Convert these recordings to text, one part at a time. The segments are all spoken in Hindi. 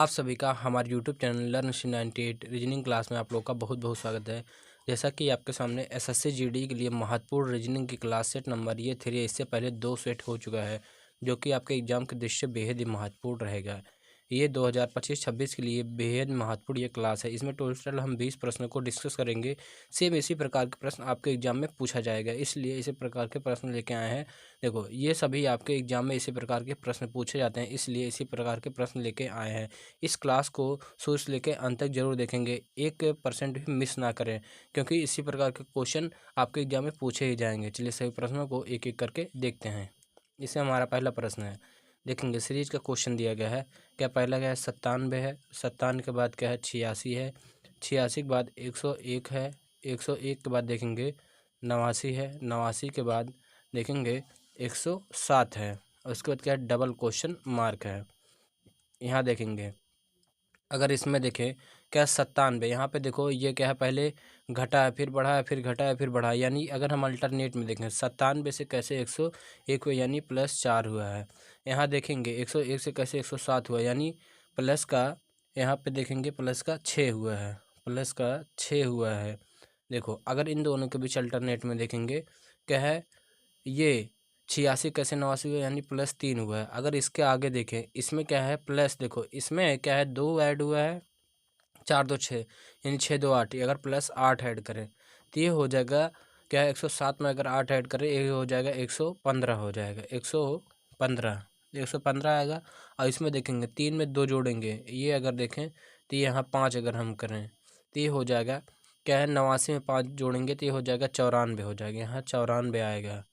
आप सभी का हमारे YouTube channel learn 98 reasoning class में आप लोग का बहुत बहुत स्वागत है। जैसा कि आपके सामने एसएससी जीडी के लिए महत्वपूर्ण रीजनिंग की क्लास सेट नंबर ये 3 इससे पहले 2 सेट हो चुका है, जो कि आपके एग्जाम के दृष्टि से बेहद ही महत्वपूर्ण रहेगा। ये 2025-26 के लिए बेहद महत्वपूर्ण ये क्लास है। इसमें टोटल हम 20 प्रश्नों को डिस्कस करेंगे। सेम इसी प्रकार के प्रश्न आपके एग्जाम में पूछा जाएगा, इसलिए इसी प्रकार के प्रश्न लेके आए हैं। देखो, ये सभी आपके एग्जाम में इसी प्रकार के प्रश्न पूछे जाते हैं, इसलिए इसी प्रकार के प्रश्न लेके आए हैं। इस क्लास को शुरू से लेकर अंत तक जरूर देखेंगे, 1% भी मिस ना करें, क्योंकि इसी प्रकार के क्वेश्चन आपके एग्जाम में पूछे ही जाएंगे। चलिए सभी प्रश्नों को एक एक करके देखते हैं। इससे हमारा पहला प्रश्न है, देखेंगे सीरीज का क्वेश्चन दिया गया है। क्या पहला क्या है 97 है, 57 के बाद क्या है 86 है, 86 के बाद 101 है, 101 के बाद देखेंगे 89 है, 89 के बाद देखेंगे 107 है, और उसके बाद क्या है डबल क्वेश्चन मार्क है। यहाँ देखेंगे अगर इसमें देखें क्या 97, यहाँ पे देखो ये क्या है पहले घटा है फिर बढ़ा है फिर घटा है फिर बढ़ा है, यानी अगर हम अल्टरनेट में देखें 97 से कैसे 101 हुआ यानी +4 हुआ है। यहाँ देखेंगे 101 से कैसे 107 हुआ यानी प्लस का, यहाँ पे देखेंगे प्लस का 6 हुआ है, प्लस का 6 हुआ है। देखो अगर इन दोनों के बीच अल्टरनेट में देखेंगे क्या है ये 86 कैसे 89 हुआ यानी +3 हुआ है। अगर इसके आगे देखें इसमें क्या है प्लस, देखो इसमें क्या है 2 ऐड हुआ है, 4 2 6 यानी 6 2 8, अगर +8 ऐड करें तो ये हो जाएगा क्या है 107 में अगर 8 ऐड करें ये हो जाएगा 115 हो जाएगा, 115 आएगा। और इसमें देखेंगे 3 में 2 जोड़ेंगे, ये अगर देखें तो यहाँ 5 अगर हम करें तो ये हो जाएगा क्या है 89 में 5 जोड़ेंगे तो ये हो जाएगा 94 हो जाएगा, यहाँ 94 आएगा,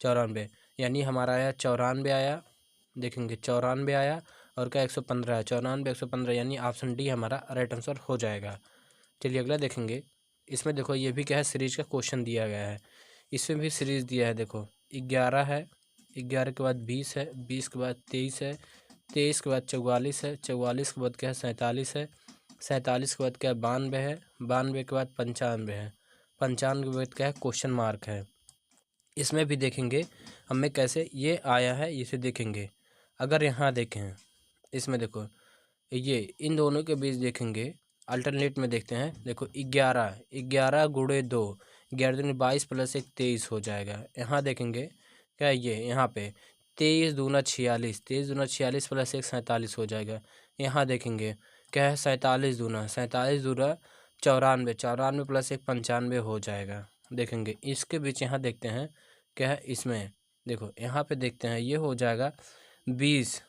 94 यानी हमारा आया 94 आया। देखेंगे 94 आया और क्या 115 है, 94 115 यानी ऑप्शन डी हमारा राइट आंसर हो जाएगा। चलिए अगला देखेंगे। इसमें देखो ये भी क्या है सीरीज का क्वेश्चन दिया गया है, इसमें भी सीरीज दिया है। देखो 11 है, 11 के बाद 20 है, 20 के बाद 23 है, 23 के बाद 44 है, 44 के बाद क्या है 47 है, 47 के बाद क्या है 92 है, 92 के बाद 95 है, 95 के बाद क्या है क्वेश्चन मार्क है। इसमें भी देखेंगे हमें कैसे ये आया है, इसे देखेंगे। अगर यहाँ देखें इसमें देखो ये इन दोनों के बीच देखेंगे अल्टरनेट में देखते हैं। देखो 11 11 गुणे 2, 11 दूनी 22 + 1 23 हो जाएगा। यहाँ देखेंगे क्या ये यहाँ पे 23 दूना 46, 23 दूना 46 + 1 47 हो जाएगा। यहाँ देखेंगे क्या है 47 दूना 94, 94 + 1 95 हो जाएगा। देखेंगे इसके बीच यहाँ देखते हैं क्या है इसमें, देखो यहाँ पे देखते हैं ये हो जाएगा 20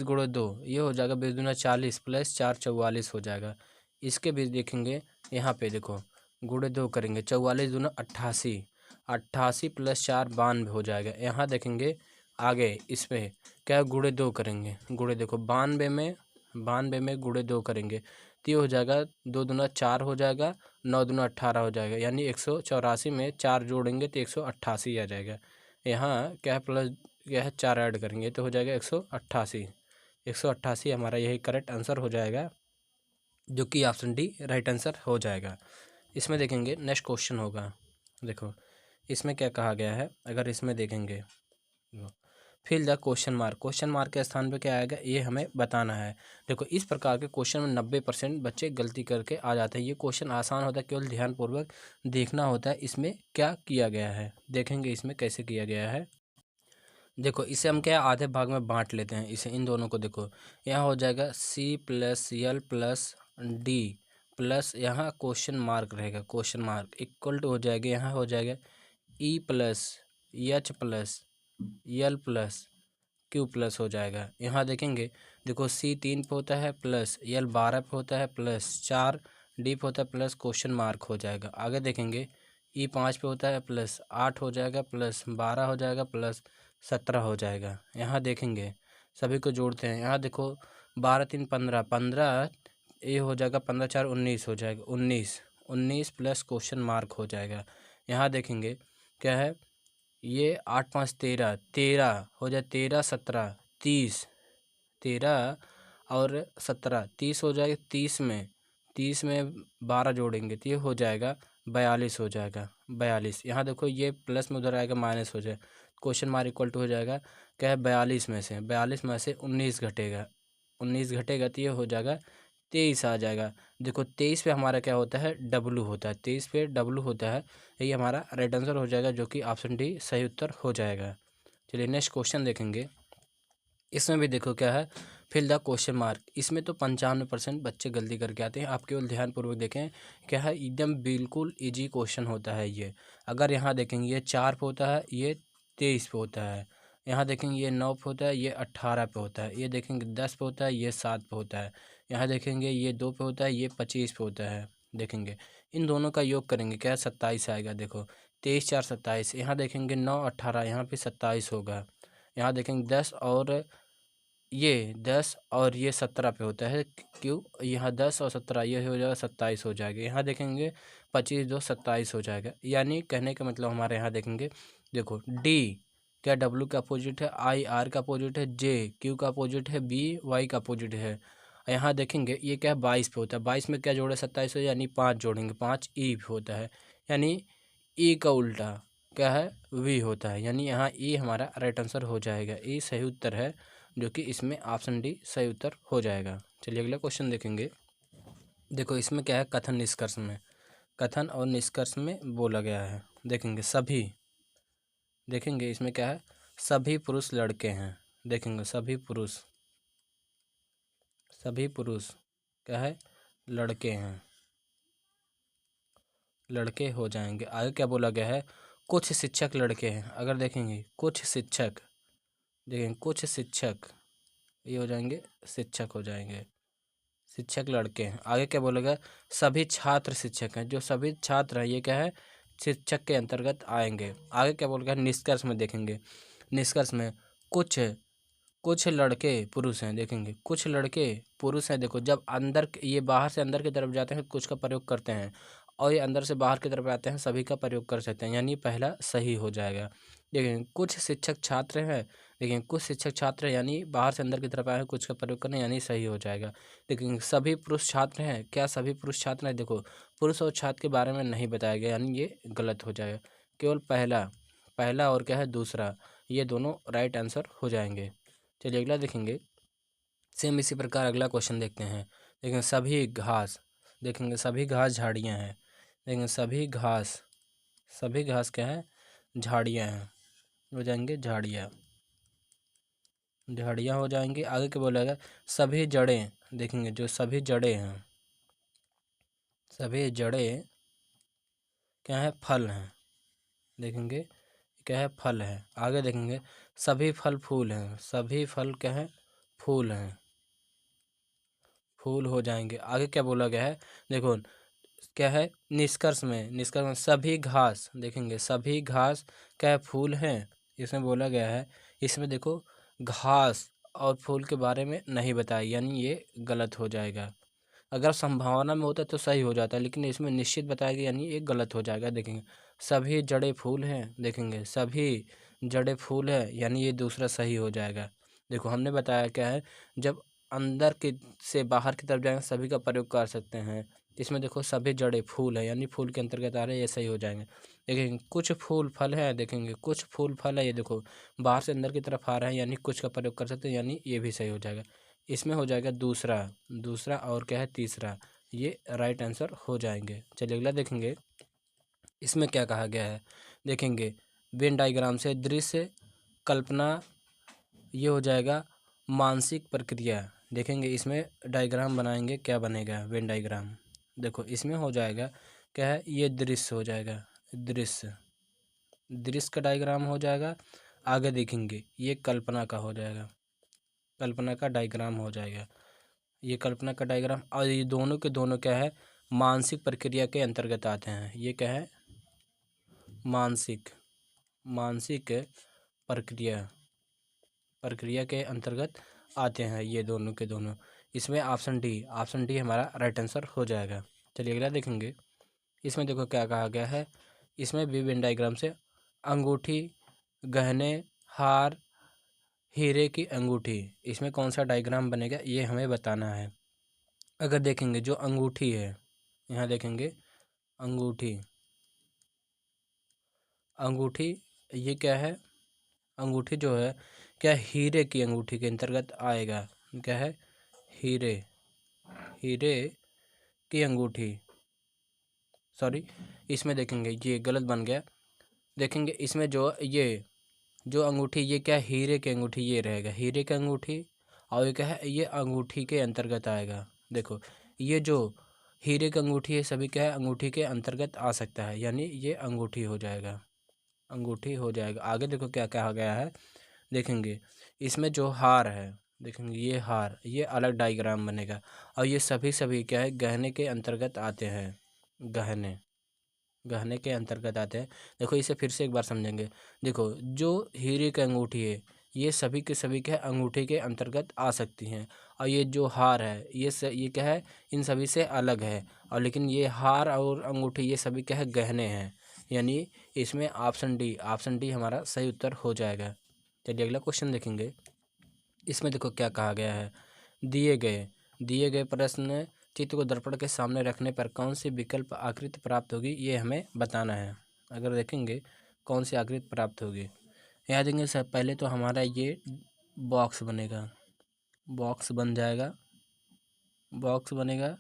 गुणे 2, ये हो जाएगा 20 दूना 40 + 4 44 हो जाएगा। इसके बीच देखेंगे यहाँ पे देखो गुणे 2 करेंगे 44 दूना 88, 88 + 4 92 हो जाएगा। यहाँ देखेंगे आगे इसमें क्या गुणे 2 करेंगे, गुणे देखो 92 में गुणे 2 करेंगे तो ये हो जाएगा 2 दूना 4 हो जाएगा, 9 दूना 18 हो जाएगा, यानी 184 में 4 जोड़ेंगे तो 188 आ जाएगा। यहाँ क्या है प्लस क्या है 4 ऐड करेंगे तो हो जाएगा 188, 188 हमारा यही करेक्ट आंसर हो जाएगा, जो कि ऑप्शन डी राइट आंसर हो जाएगा। इसमें देखेंगे नेक्स्ट क्वेश्चन होगा। देखो इसमें क्या कहा गया है, अगर इसमें देखेंगे फिल द क्वेश्चन मार्क के स्थान पे क्या आएगा ये हमें बताना है। देखो इस प्रकार के क्वेश्चन में 90% बच्चे गलती करके आ जाते हैं। ये क्वेश्चन आसान होता है, केवल ध्यानपूर्वक देखना होता है इसमें क्या किया गया है। देखेंगे इसमें कैसे किया गया है। देखो इसे हम क्या आधे भाग में बांट लेते हैं, इसे इन दोनों को देखो यहाँ हो जाएगा C + L + D प्लस यहाँ क्वेश्चन मार्क रहेगा, क्वेश्चन मार्क इक्वल टू हो जाएगा, यहाँ हो जाएगा E + H + L + Q+ हो जाएगा। यहाँ देखेंगे देखो C 3 पे होता है प्लस L 12 पे होता है प्लस 4 D पे होता है प्लस क्वेश्चन मार्क हो जाएगा। आगे देखेंगे E 5 पे होता है प्लस 8 हो जाएगा प्लस 12 हो जाएगा प्लस 17 हो जाएगा। यहाँ देखेंगे सभी को जोड़ते हैं, यहाँ देखो 12 3 15, 15 ये हो जाएगा 15 4 19 हो जाएगा, 19 प्लस क्वेश्चन मार्क हो जाएगा। यहाँ देखेंगे क्या है ये 8 5 13, 13 हो जाए 13 17 30, 13 और 17 30 हो जाएगा। 30 में 12 जोड़ेंगे तो ये हो जाएगा 42 हो जाएगा, 42। यहाँ देखो ये प्लस में उधर आएगा माइनस हो जाए, क्वेश्चन मार्क इक्वल टू हो जाएगा क्या है 42 में से 19 घटेगा, 19 घटेगा तो ये हो जाएगा 23 आ जाएगा। देखो 23 पे हमारा क्या होता है, डब्लू होता है, 23 पे डब्लू होता है, ये हमारा राइट आंसर हो जाएगा, जो कि ऑप्शन डी सही उत्तर हो जाएगा। चलिए नेक्स्ट क्वेश्चन देखेंगे। इसमें भी देखो क्या है, फिल द क्वेश्चन मार्क। इसमें तो 95% बच्चे गलती करके आते हैं, आप केवल ध्यानपूर्वक देखें। क्या है, एकदम बिल्कुल इजी क्वेश्चन होता है ये। अगर यहाँ देखेंगे ये 4 पे होता है, ये 23 पे होता है। यहाँ देखेंगे ये 9 पे होता है, ये 18 पे होता है। ये देखेंगे 10 पे होता है, ये 7 पे होता है। यहाँ देखेंगे ये 2 पे होता है, ये 25 पे होता है। देखेंगे इन दोनों का योग करेंगे, क्या 27 आएगा। देखो 23 4 27। यहाँ देखेंगे 9 18, यहाँ पे 27 होगा। यहाँ देखेंगे 10 और ये 17 पे होता है। क्यों, यहाँ 10 और 17, ये हो जाएगा 27 हो जाएगा। यहाँ देखेंगे 25 2 27 हो जाएगा। यानी कहने का मतलब हमारे यहाँ देखेंगे, देखो डी क्या डब्लू का अपोजिट है, आई आर का अपोजिट है, जे क्यू का अपोजिट है, बी वाई का अपोजिट है। यहाँ देखेंगे ये क्या है, 22 पे होता है। 22 में क्या जोड़े 27 हो, यानी 5 जोड़ेंगे, 5 ई पे होता है। यानी ई का उल्टा क्या है, वी होता है। यानी यहाँ ई हमारा राइट आंसर हो जाएगा, ई सही उत्तर है, जो कि इसमें ऑप्शन डी सही उत्तर हो जाएगा। चलिए अगला क्वेश्चन देखेंगे। देखो इसमें क्या है, कथन निष्कर्ष में, कथन और निष्कर्ष में बोला गया है। देखेंगे सभी, देखेंगे इसमें क्या है, सभी पुरुष लड़के हैं। देखेंगे सभी पुरुष क्या है, लड़के हैं, लड़के हो जाएंगे। आगे क्या बोला गया है, कुछ शिक्षक लड़के हैं। अगर देखेंगे कुछ शिक्षक, देखेंगे कुछ शिक्षक, ये हो जाएंगे शिक्षक हो जाएंगे, शिक्षक लड़के हैं। आगे क्या बोलेगा, सभी छात्र शिक्षक हैं। जो सभी छात्र हैं ये क्या है, शिक्षक के अंतर्गत आएंगे। आगे क्या बोलेगा, निष्कर्ष में देखेंगे, निष्कर्ष में कुछ कुछ लड़के पुरुष हैं। देखेंगे कुछ लड़के पुरुष हैं। देखो जब ये बाहर से अंदर की तरफ जाते हैं कुछ का प्रयोग करते हैं, और ये अंदर से बाहर की तरफ आते हैं सभी का प्रयोग कर सकते हैं, यानी पहला सही हो जाएगा। देखेंगे कुछ शिक्षक छात्र हैं, लेकिन कुछ शिक्षक छात्र हैं, यानी बाहर से अंदर की तरफ आए हैं, कुछ का प्रयोग करना, यानी सही हो जाएगा। लेकिन सभी पुरुष छात्र हैं, क्या सभी पुरुष छात्र हैं, देखो पुरुष और छात्र के बारे में नहीं बताया गया, यानी ये गलत हो जाएगा। केवल पहला पहला और क्या है, दूसरा, ये दोनों राइट आंसर हो जाएंगे। चलिए अगला देखेंगे। सेम इसी प्रकार अगला क्वेश्चन देखते हैं। देखेंगे सभी घास, देखेंगे सभी घास झाड़ियाँ हैं। देखेंगे सभी घास क्या है, झाड़ियाँ हैं, हो जाएंगे झाड़ियाँ, झाड़ियाँ हो जाएंगे। आगे क्या बोलेगा, सभी जड़ें, देखेंगे जो सभी जड़ें हैं, सभी जड़ें क्या है, फल हैं। देखेंगे क्या है, फल है। आगे देखेंगे सभी फल फूल हैं, सभी फल क्या है, फूल हैं, फूल हो जाएंगे। आगे क्या बोला गया है, देखो क्या है, निष्कर्ष में सभी घास, देखेंगे सभी घास क्या है, फूल हैं। इसमें बोला गया है, इसमें देखो घास और फूल के बारे में नहीं बताया, यानी ये गलत हो जाएगा। अगर संभावना में होता तो सही हो जाता, लेकिन इसमें निश्चित बताया गया, यानी ये गलत हो जाएगा। देखेंगे सभी जड़े फूल हैं, देखेंगे सभी जड़े फूल है, यानी ये दूसरा सही हो जाएगा। देखो हमने बताया क्या है, जब अंदर के से बाहर की तरफ जाएंगे सभी का प्रयोग कर सकते हैं। इसमें देखो सभी जड़े फूल है, यानी फूल के अंतर्गत आ रहे हैं, ये सही हो जाएंगे। देखेंगे कुछ फूल फल है, देखेंगे कुछ फूल फल है, ये देखो बाहर से अंदर की तरफ आ रहा है, यानी कुछ का प्रयोग कर सकते हैं, यानी ये भी सही हो जाएगा। इसमें हो जाएगा दूसरा और क्या है, तीसरा, ये राइट आंसर हो जाएंगे। चलिए अगला देखेंगे। इसमें क्या कहा गया है, देखेंगे वेन डायग्राम से दृश्य कल्पना, ये हो जाएगा मानसिक प्रक्रिया। देखेंगे इसमें डायग्राम बनाएंगे, क्या बनेगा, वेन डायग्राम। देखो इसमें हो जाएगा क्या है, ये दृश्य हो जाएगा, दृश्य दृश्य का डायग्राम हो जाएगा। आगे देखेंगे ये कल्पना का हो जाएगा, कल्पना का डायग्राम हो जाएगा, ये कल्पना का डायग्राम। और ये दोनों के दोनों क्या है, मानसिक प्रक्रिया के अंतर्गत आते हैं। ये क्या है, मानसिक मानसिक प्रक्रिया प्रक्रिया के अंतर्गत आते हैं ये दोनों के दोनों। इसमें ऑप्शन डी हमारा राइट आंसर हो जाएगा। चलिए अगला देखेंगे। इसमें देखो क्या कहा गया है, इसमें भी वेन डायग्राम से अंगूठी, गहने, हार, हीरे की अंगूठी, इसमें कौन सा डायग्राम बनेगा ये हमें बताना है। अगर देखेंगे जो अंगूठी है, यहाँ देखेंगे अंगूठी, अंगूठी ये क्या है, अंगूठी जो है क्या हीरे की अंगूठी के अंतर्गत आएगा, क्या है, हीरे, हीरे की अंगूठी, सॉरी इसमें देखेंगे ये गलत बन गया। देखेंगे इसमें जो अंगूठी ये क्या है, हीरे की अंगूठी ये रहेगा, हीरे की अंगूठी। और ये क्या है, ये अंगूठी के अंतर्गत आएगा। देखो ये जो हीरे की अंगूठी है सभी क्या है, अंगूठी के अंतर्गत आ सकता है, यानी ये अंगूठी हो जाएगा, अंगूठी हो जाएगा। आगे देखो क्या कहा गया है, देखेंगे इसमें जो हार है, देखेंगे ये हार, ये अलग डायग्राम बनेगा। और ये सभी क्या है, गहने के अंतर्गत आते हैं, गहने, गहने के अंतर्गत आते हैं। देखो इसे फिर से एक बार समझेंगे। देखो जो हीरे की अंगूठी है ये सभी के सभी क्या है, अंगूठी के अंतर्गत आ सकती हैं। और ये जो हार है ये क्या है, इन सभी से अलग है। और लेकिन ये हार और अंगूठी ये सभी क्या है, गहने हैं। यानी इसमें ऑप्शन डी हमारा सही उत्तर हो जाएगा। चलिए अगला क्वेश्चन देखेंगे। इसमें देखो क्या कहा गया है, दिए गए प्रश्न चित्र को दर्पण के सामने रखने पर कौन सी विकल्प आकृति प्राप्त होगी, ये हमें बताना है। अगर देखेंगे कौन सी आकृति प्राप्त होगी, यहाँ देखेंगे सर पहले तो हमारा ये बॉक्स बनेगा, बॉक्स बन जाएगा, बॉक्स बनेगा।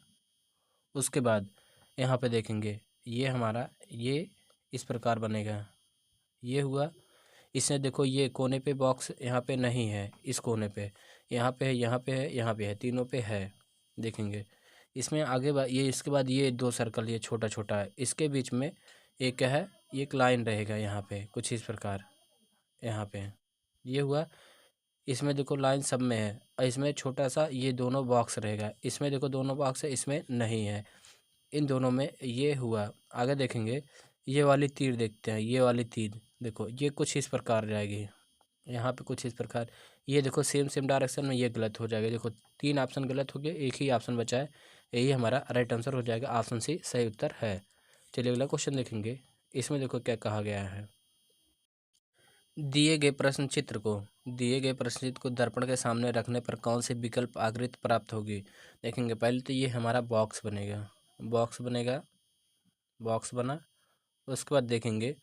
उसके बाद यहाँ पे देखेंगे ये हमारा ये इस प्रकार बनेगा, ये हुआ। इसमें देखो ये कोने पे बॉक्स यहाँ पे नहीं है, इस कोने पे, यहाँ पे है, यहाँ पे है, यहाँ पे है, तीनों पे है। देखेंगे इसमें आगे ये इसके बाद ये दो सर्कल ये छोटा छोटा है, इसके बीच में एक क्या है, ये एक लाइन रहेगा यहाँ पे कुछ इस प्रकार, यहाँ पे ये हुआ। इसमें देखो लाइन सब में है, और इसमें छोटा सा ये दोनों बॉक्स रहेगा, इसमें देखो दोनों बॉक्स है, इसमें नहीं है, इन दोनों में ये हुआ। आगे देखेंगे ये वाली तीर देखते हैं, ये वाली तीर देखो ये कुछ इस प्रकार जाएगी, यहाँ पे कुछ इस प्रकार। ये देखो सेम डायरेक्शन में, ये गलत हो जाएगा। देखो 3 ऑप्शन गलत हो गए, एक ही ऑप्शन बचा है, यही हमारा राइट आंसर हो जाएगा, ऑप्शन सी सही उत्तर है। चलिए अगला क्वेश्चन देखेंगे। इसमें देखो क्या कहा गया है, दिए गए प्रश्न चित्र को दर्पण के सामने रखने पर कौन सी विकल्प आकृति प्राप्त होगी। देखेंगे पहले तो ये हमारा बॉक्स बनेगा, बॉक्स बनेगा, बॉक्स बना। उसके बाद देखेंगे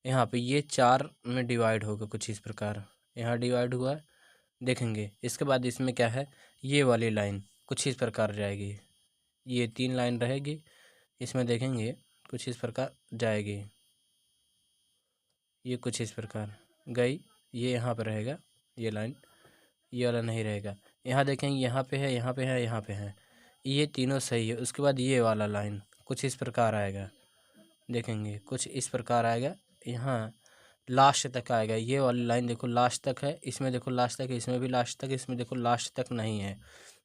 यहाँ पे ये 4 में डिवाइड होगा कुछ इस प्रकार, यहाँ डिवाइड हुआ। देखेंगे इसके बाद इसमें क्या है, ये वाली लाइन कुछ इस प्रकार जाएगी, ये 3 लाइन रहेगी, इसमें देखेंगे कुछ इस प्रकार जाएगी, ये कुछ इस प्रकार गई, ये यहाँ पर रहेगा ये लाइन, ये वाला नहीं रहेगा। यहाँ देखेंगे यहाँ पे है, यहाँ पे है, यहाँ पे है, ये तीनों सही है। उसके बाद ये वाला लाइन कुछ इस प्रकार आएगा, देखेंगे कुछ इस प्रकार आएगा, यहाँ लास्ट तक आएगा, ये वाली लाइन देखो लास्ट तक है, इसमें देखो लास्ट तक है, इसमें भी लास्ट तक, इसमें देखो लास्ट तक नहीं है,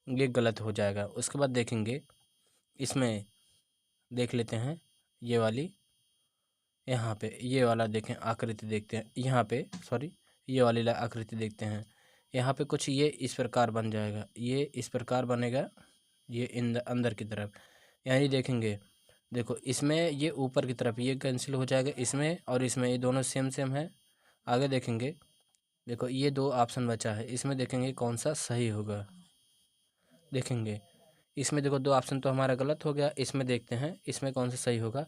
ये गलत हो जाएगा। उसके बाद देखेंगे इसमें देख लेते हैं ये वाली, यहाँ पे ये वाला देखें आकृति देखते हैं, यहाँ पे सॉरी ये वाली आकृति देखते हैं, यहाँ पे कुछ ये इस प्रकार बन जाएगा, ये इस प्रकार बनेगा, ये अंदर की तरफ। यानी देखेंगे देखो इसमें ये ऊपर की तरफ ये कैंसिल हो जाएगा, इसमें और इसमें ये दोनों सेम है। आगे देखेंगे देखो ये 2 ऑप्शन बचा है, इसमें देखेंगे कौन सा सही होगा। देखेंगे इसमें देखो 2 ऑप्शन तो हमारा गलत हो गया, इसमें देखते हैं इसमें कौन सा सही होगा।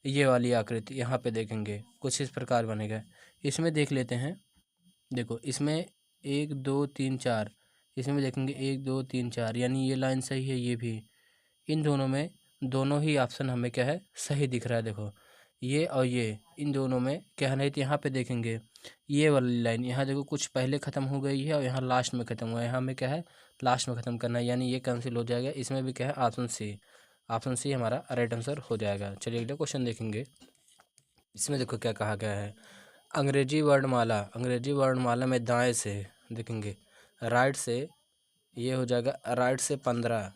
ये वाली आकृति यहाँ पे देखेंगे कुछ इस प्रकार बनेगा, इसमें देख लेते हैं। देखो इसमें 1 2 3 4, इसमें देखेंगे 1 2 3 4, यानी ये लाइन सही है, ये भी। इन दोनों में दोनों ही ऑप्शन हमें क्या है, सही दिख रहा है। देखो ये और ये इन दोनों में क्या है, नहीं तो यहाँ पे देखेंगे ये वाली लाइन, यहाँ देखो कुछ पहले ख़त्म हो गई है और यहाँ लास्ट में ख़त्म हुआ है, यहाँ हमें क्या है लास्ट में ख़त्म करना है, यानी ये कैंसिल हो जाएगा। इसमें भी क्या है ऑप्शन सी हमारा राइट आंसर हो जाएगा। चलिए अगला क्वेश्चन देखेंगे। इसमें देखो क्या कहा गया है, अंग्रेजी वर्णमाला में दाएँ से देखेंगे राइट से, ये हो जाएगा राइट से 15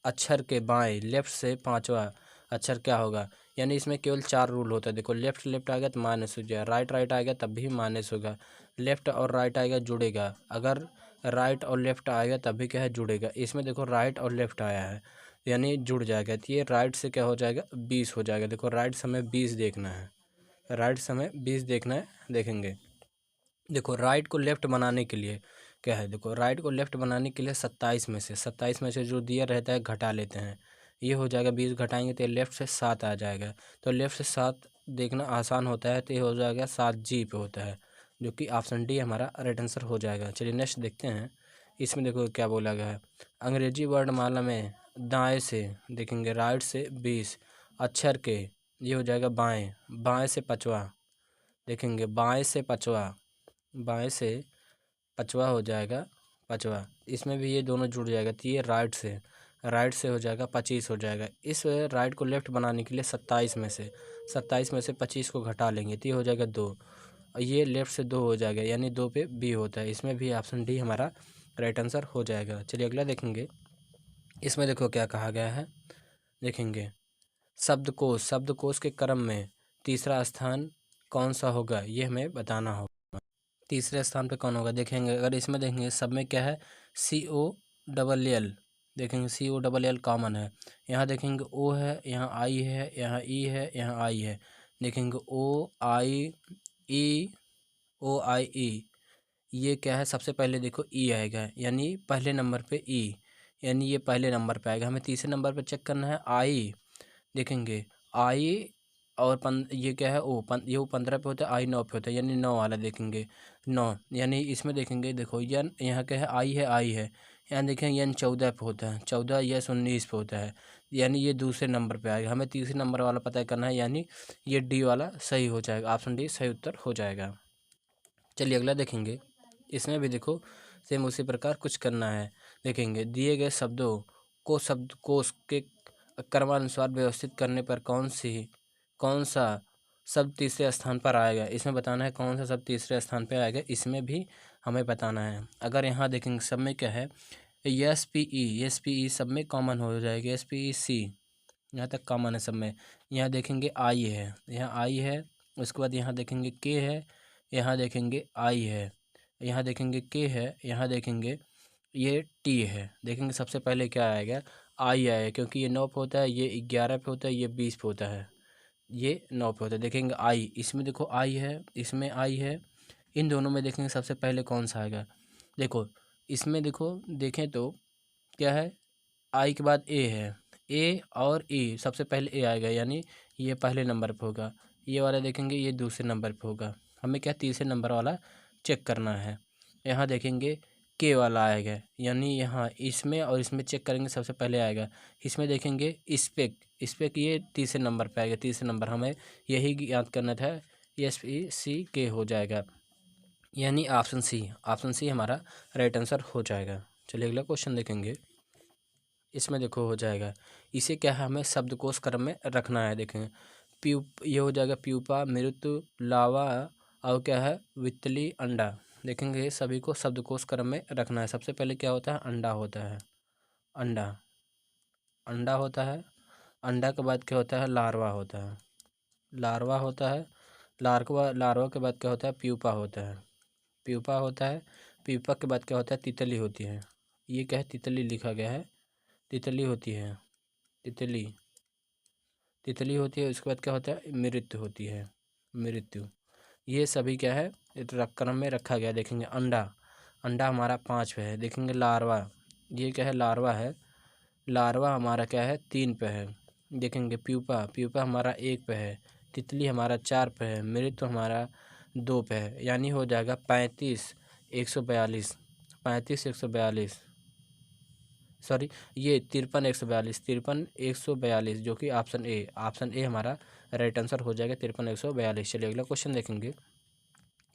अक्षर के बाएं, लेफ्ट से 5वां अक्षर क्या होगा। यानी इसमें केवल 4 रूल होता है। देखो लेफ्ट आएगा तो माइनस हो जाएगा, राइट आएगा तब भी माइनस होगा, लेफ्ट और राइट आएगा जुड़ेगा, अगर राइट और लेफ्ट आएगा तब भी क्या है जुड़ेगा। इसमें देखो राइट और लेफ्ट आया है यानी जुड़ जाएगा, तो ये राइट से क्या हो जाएगा 20 हो जाएगा। देखो राइट समय 20 देखना है, राइट समय 20 देखना है। देखेंगे देखो राइट को लेफ्ट बनाने के लिए क्या है, देखो राइट को लेफ्ट बनाने के लिए 27 में से जो दिया रहता है घटा लेते हैं, ये हो जाएगा 20, घटाएंगे तो लेफ्ट से 7 आ जाएगा। तो लेफ्ट से 7 देखना आसान होता है, तो ये हो जाएगा 7 जी पे होता है, जो कि ऑप्शन डी हमारा राइट आंसर हो जाएगा। चलिए नेक्स्ट देखते हैं। इसमें देखो क्या बोला गया है, अंग्रेजी वर्णमाला में दाएं से देखेंगे, राइट से 20 अक्षर के, ये हो जाएगा बाएं, बाएं से पचवा देखेंगे, बाएं से पचवा, बाएं से पचवा हो जाएगा पचवा, इसमें भी ये दोनों जुड़ जाएगा, तो ये राइट से हो जाएगा 25 हो जाएगा। इस राइट को लेफ्ट बनाने के लिए 27 में से 25 को घटा लेंगे तो ये हो जाएगा 2, और ये लेफ्ट से 2 हो जाएगा, यानी 2 पे बी होता है। इसमें भी ऑप्शन डी हमारा राइट आंसर हो जाएगा। चलिए अगला देखेंगे। इसमें देखो क्या कहा गया है, देखेंगे शब्दकोश के क्रम में तीसरा स्थान कौन सा होगा, ये हमें बताना होगा। तीसरे स्थान पे कौन होगा, देखेंगे अगर इसमें देखेंगे सब में क्या है, COLL, देखेंगे COLL कॉमन है। यहाँ देखेंगे O है, यहाँ I है, यहाँ E है, यहाँ I है। देखेंगे OIE, ये क्या है, सबसे पहले देखो E आएगा, यानी पहले नंबर पे E, यानी ये पहले नंबर पे आएगा। हमें तीसरे नंबर पे चेक करना है I, देखेंगे I और ये क्या है ये 15 पे होता है, I 9 पे होता है, यानी 9 वाला देखेंगे 9, यानी इसमें देखेंगे देखो यन यहाँ क्या है, I है, यहाँ देखें यन 14 पे होता है, 14 यस 19 पे होता है, यानी ये दूसरे नंबर पे आएगा। हमें तीसरे नंबर वाला पता करना है, यानी ये डी वाला सही हो जाएगा, ऑप्शन डी सही उत्तर हो जाएगा। चलिए अगला देखेंगे। इसमें भी देखो सेम उसी प्रकार कुछ करना है। देखेंगे दिए गए शब्दों को शब्दकोश के क्रमानुसार व्यवस्थित करने पर कौन सा शब्द तीसरे स्थान पर आएगा, इसमें बताना है कौन सा शब्द तीसरे स्थान पर आएगा, इसमें भी हमें बताना है। अगर यहाँ देखेंगे सब में क्या है, SPE सब में कॉमन हो जाएगा, SPEC यहाँ तक कॉमन है सब में। यहाँ देखेंगे आई है, यहाँ आई है, उसके बाद यहाँ देखेंगे के है, यहाँ देखेंगे आई है, यहाँ देखेंगे के है, यहाँ देखेंगे ये टी है। देखेंगे सबसे पहले क्या आएगा, आई आएगा, क्योंकि ये 9 पे होता है, ये 11 पे होता है, ये 20 पे होता है, ये 9 पे होता है। देखेंगे आई, इसमें देखो आई है, इसमें आई है, इन दोनों में देखेंगे सबसे पहले कौन सा आएगा। देखो इसमें देखो देखें तो क्या है, आई के बाद ए है, ए और ई सबसे पहले ए आएगा, यानी ये पहले नंबर पे होगा। ये वाला देखेंगे ये दूसरे नंबर पे होगा, हमें क्या तीसरे नंबर वाला चेक करना है। यहाँ देखेंगे के वाला आएगा, यानी यहाँ इसमें और इसमें चेक करेंगे सबसे पहले आएगा। इसमें देखेंगे स्पेक ये तीसरे नंबर पे आएगा, तीसरे नंबर हमें यही याद करना था, SPC हो जाएगा, यानी ऑप्शन सी हमारा राइट आंसर हो जाएगा। चलिए अगला क्वेश्चन देखेंगे। इसमें देखो हो जाएगा, इसे क्या है हमें शब्दकोश क्रम में रखना है। देखेंगे ये हो जाएगा प्यूपा, मृत्यु, लावा और क्या है वितली, अंडा। देखेंगे सभी को शब्दकोश क्रम में रखना है। सबसे पहले क्या होता है, अंडा होता है, अंडा होता है। अंडा के बाद क्या होता है, लार्वा होता है, लार्वा के बाद क्या होता है, प्यूपा होता है, प्यूपा के बाद क्या होता है, तितली होती है। ये क्या है, तितली लिखा गया है, तितली होती है, तितली होती है। उसके बाद क्या होता है, मृत्यु। ये सभी क्या है क्रम में रखा गया। देखेंगे अंडा हमारा 5 पे है। देखेंगे लार्वा, ये क्या है, लार्वा हमारा क्या है 3 पे है। देखेंगे प्यूपा हमारा 1 पे है, तितली हमारा 4 पे है, मृत्यु हमारा 2 पे है, यानी हो जाएगा 35 142, सॉरी ये 53 142, जो कि ऑप्शन ए हमारा राइट आंसर हो जाएगा 53 142। चलिए अगला क्वेश्चन देखेंगे।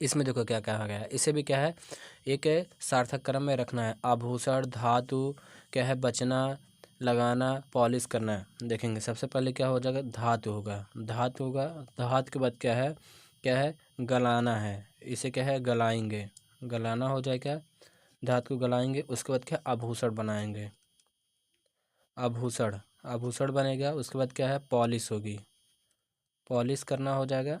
इसमें देखो क्या कहा गया है, इसे भी क्या है एक सार्थक क्रम में रखना है। आभूषण, धातु, क्या है बचना, लगाना, पॉलिश करना। देखेंगे सबसे पहले क्या हो जाएगा, धातु के बाद क्या है गलाना है, इसे क्या है गलाएंगे, गलाना हो जाएगा, धातु को गलाएंगे। उसके बाद क्या आभूषण बनाएंगे, आभूषण बनेगा। उसके बाद क्या है पॉलिश होगी, पॉलिश करना हो जाएगा,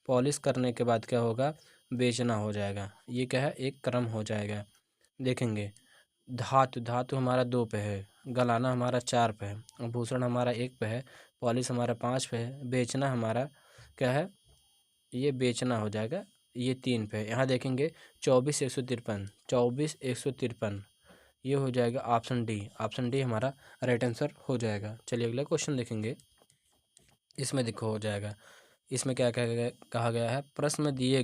पॉलिश करने के बाद क्या होगा, बेचना हो जाएगा। ये क्या है एक क्रम हो जाएगा। देखेंगे धातु हमारा 2 पे है, गलाना हमारा 4 पे है, आभूषण हमारा 1 पे है, पॉलिश हमारा 5 पे है, बेचना हमारा क्या है, ये बेचना हो जाएगा, ये 3 पे है। यहाँ देखेंगे 24 153, ये हो जाएगा ऑप्शन डी हमारा राइट आंसर हो जाएगा। चलिए अगला क्वेश्चन देखेंगे। इसमें देखो हो जाएगा, इसमें कहा गया है, प्रश्न में दिए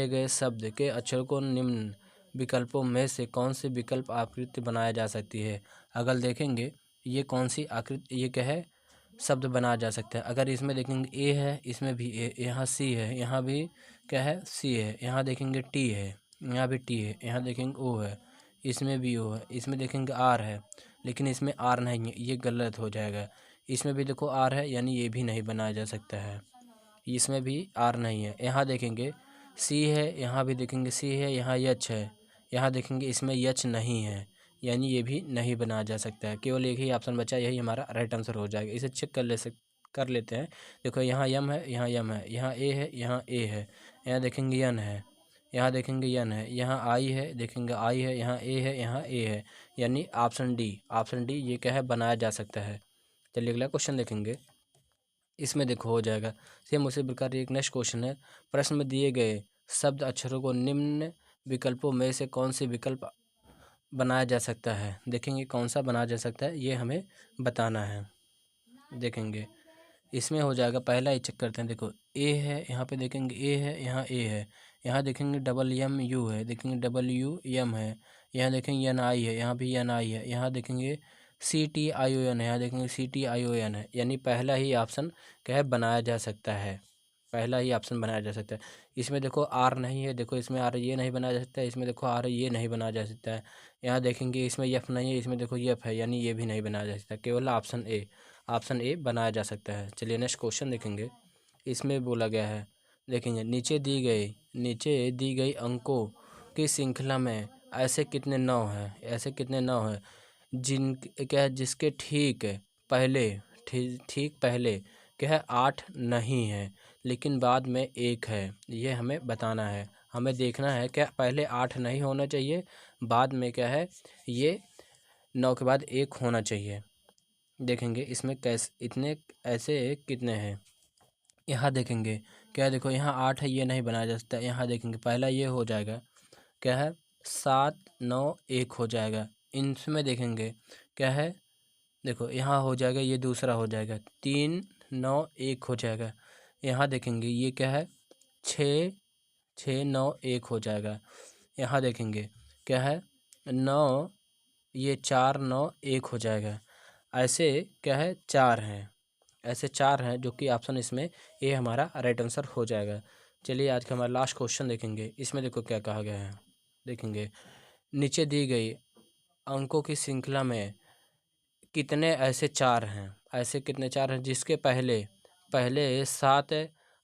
गए शब्द के अक्षर को निम्न विकल्पों में से कौन सी विकल्प आकृति बनाया जा सकती है। अगर देखेंगे ये कौन सी आकृति, ये क्या है, शब्द बनाया जा सकता है। अगर इसमें देखेंगे ए है, इसमें भी ए, यहाँ सी है, यहाँ भी क्या है, सी है, यहाँ देखेंगे टी है, यहाँ भी टी है, यहाँ देखेंगे ओ है, इसमें भी ओ है, इसमें देखेंगे आर है, लेकिन इसमें आर नहीं है, ये गलत हो जाएगा। इसमें भी देखो आर है, यानी ये भी नहीं बनाया जा सकता है। इसमें भी आर नहीं है। यहाँ देखेंगे सी है, यहाँ भी देखेंगे सी है, यहाँ यच है, यहाँ देखेंगे इसमें यच नहीं है, यानी ये भी नहीं बनाया जा सकता है। केवल एक ही ऑप्शन बचा, यही हमारा राइट आंसर हो जाएगा। इसे चेक कर लेते हैं। देखो यहाँ यम है, यहाँ यम है, यहाँ ए है, यहाँ ए है, यहाँ देखेंगे यन है, यहाँ देखेंगे यन है, यहाँ आई है, देखेंगे आई है, यहाँ ए है, यहाँ ए है, यानी ऑप्शन डी ये क्या है, बनाया जा सकता है। चलिए अगला क्वेश्चन देखेंगे। इसमें देखो हो जाएगा सेम उसी प्रकार एक नेक्स्ट क्वेश्चन है। प्रश्न में दिए गए शब्द अक्षरों को निम्न विकल्पों में से कौन से विकल्प बनाया जा सकता है। देखेंगे कौन सा बनाया जा सकता है, ये हमें बताना है। देखेंगे इसमें हो जाएगा, पहला ही चेक करते हैं। देखो ए है, यहाँ पे देखेंगे ए है, यहाँ ए है, यहाँ देखेंगे डबल एम यू है, देखेंगे डबल यू एम है, यहाँ देखेंगे एन आई है, यहाँ भी एन आई है, यहाँ देखेंगे C T I O N है, यहाँ देखेंगे C T I O N है, यानी पहला ही ऑप्शन क्या है, बनाया जा सकता है। पहला ही ऑप्शन बनाया जा सकता है। इसमें देखो आर नहीं है, देखो इसमें आर ये नहीं बनाया जा सकता है, इसमें देखो आर ये नहीं बनाया जा सकता है। यहाँ देखेंगे इसमें यफ नहीं है, इसमें देखो यफ है, यानी ये भी नहीं बनाया जा सकता। केवल ऑप्शन ए बनाया जा सकता है। चलिए नेक्स्ट क्वेश्चन देखेंगे। इसमें बोला गया है, देखेंगे नीचे दी गई अंकों की श्रृंखला में ऐसे कितने नौ हैं जिन क्या है, जिसके ठीक पहले क्या है 8 नहीं है, लेकिन बाद में 1 है। ये हमें बताना है। हमें देखना है क्या पहले 8 नहीं होना चाहिए, बाद में क्या है, ये 9 के बाद 1 होना चाहिए। देखेंगे इसमें कैसे इतने ऐसे कितने हैं। यहाँ देखेंगे क्या है, देखो यहाँ 8 है, ये नहीं बनाया जा सकता। यहाँ देखेंगे पहला ये हो जाएगा, क्या है 7 9 1 हो जाएगा। इनमें देखेंगे क्या है, देखो यहाँ हो जाएगा, ये दूसरा हो जाएगा 3 9 1 हो जाएगा। यहाँ देखेंगे ये क्या है 6 6 9 1 हो जाएगा। यहाँ देखेंगे क्या है 9, ये 4 9 1 हो जाएगा। ऐसे क्या है 4 हैं, ऐसे 4 हैं, जो कि ऑप्शन इसमें ए हमारा राइट आंसर हो जाएगा। चलिए आज का हमारा लास्ट क्वेश्चन देखेंगे। इसमें देखो क्या कहा गया है। देखेंगे नीचे दी गई अंकों की श्रृंखला में कितने ऐसे 4 हैं, ऐसे कितने 4 हैं जिसके पहले 7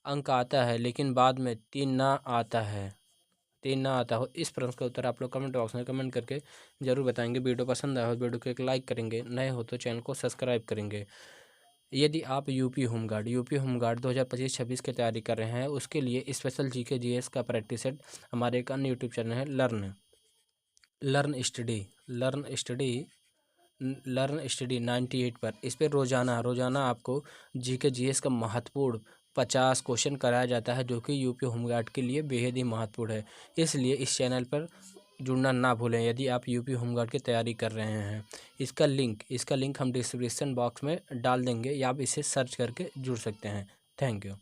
अंक आता है, लेकिन बाद में 3 ना आता हो। इस प्रश्न का उत्तर आप लोग कमेंट बॉक्स में कमेंट करके ज़रूर बताएंगे। वीडियो पसंद आया हो वीडियो को एक लाइक करेंगे, नए हो तो चैनल को सब्सक्राइब करेंगे। यदि आप यूपी होमगार्ड 2025-26 की तैयारी कर रहे हैं, उसके लिए स्पेशल जीके जीएस का प्रैक्टिस सेट हमारे एक अन्य यूट्यूब चैनल है लर्न स्टडी 98 पर, इस पर रोज़ाना आपको जीके जीएस का महत्वपूर्ण 50 क्वेश्चन कराया जाता है, जो कि यूपी होमगार्ड के लिए बेहद ही महत्वपूर्ण है। इसलिए इस चैनल पर जुड़ना ना भूलें यदि आप यूपी होमगार्ड की तैयारी कर रहे हैं। इसका लिंक हम डिस्क्रिप्शन बॉक्स में डाल देंगे, या आप इसे सर्च करके जुड़ सकते हैं। Thank you.